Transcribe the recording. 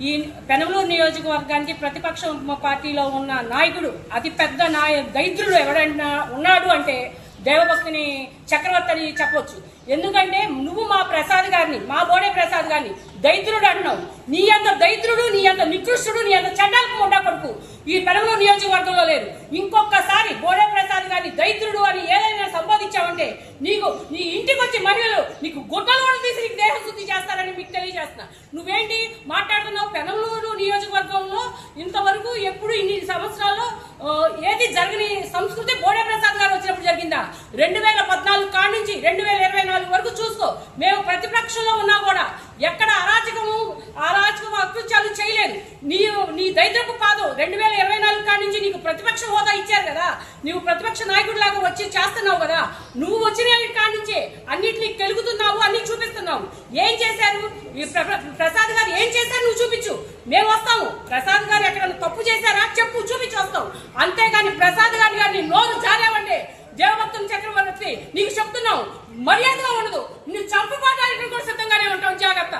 ఈ పెనమలూరు నియోజకవర్గానికి ప్రతిపక్ష పార్టీలో ఉన్న నాయకుడు అతి పెద్ద దైద్రుడు ఎవరైనా ఉన్నాడు అంటే దేవభక్తిని చక్రవర్తి అని చెప్పొచ్చు. ఎందుకంటే నువ్వు మా ప్రసాద్ గారిని, మా బోడే ప్రసాద్ గారిని దైద్రుడు అంటున్నావు. నీ అంత దైద్రుడు, నీ అంత నికృష్టుడు, నీ అంత చండాలకు ముండా కొడుకు ఈ పెనమలూరు నియోజకవర్గంలో లేదు. ఇంకొకసారి బోడే ప్రసాద్ గారిని దైద్రుడు అని ఏదైనా సంబోధించావంటే నీకు నీ ఇంటికి వచ్చి మహిళలు నీకు గుడ్డలు కూడా తీసి నీకు దేహ శుద్ధి చేస్తారని మీకు తెలియజేస్తున్నా. నువ్వేంటి మాట్లాడుతున్నావు? పెనమలూరు నియోజకవర్గంలో ఇంతవరకు ఎప్పుడు ఇన్ని సంవత్సరాల్లో ఏది జరగని సంస్కృతి బోడే ప్రసాద్ గారు వచ్చినప్పుడు జరిగిందా? 2014 కాడి నుంచి 2024 వరకు చూసుకో. మేము ప్రతిపక్షంలో ఉన్నా కూడా ఎక్కడ అరాచకం అకృత్యాలు చేయలేదు. నీ దైత్రపు పాదం 2024 కాడి నుంచి నీకు ప్రతిపక్ష హోదా ఇచ్చారు కదా, నువ్వు ప్రతిపక్ష నాయకుడు లాగా వచ్చి చేస్తున్నావు కదా. నువ్వు వచ్చిన కాడి నుంచే అన్నిటినీ కెలుగుతున్నావు, అన్ని చూపిస్తున్నావు. ఏం చేశారు ప్రసాద్ గారు? ఏం చేశారు నువ్వు చూపించు, మేము వస్తాము. ప్రసాద్ గారు ఎక్కడైనా తప్పు చేశారా చెప్పు, చూపించి వస్తాం. అంతేగాని ప్రసాద్ గారిని నోరు జారావంటే దేవభక్తుని చక్రవర్తి నీకు చెప్తున్నావు, మర్యాదగా ఉండదు. నువ్వు చంపుకోవడానికి కూడా సిద్ధంగానే ఉంటావు. జాగ్రత్త.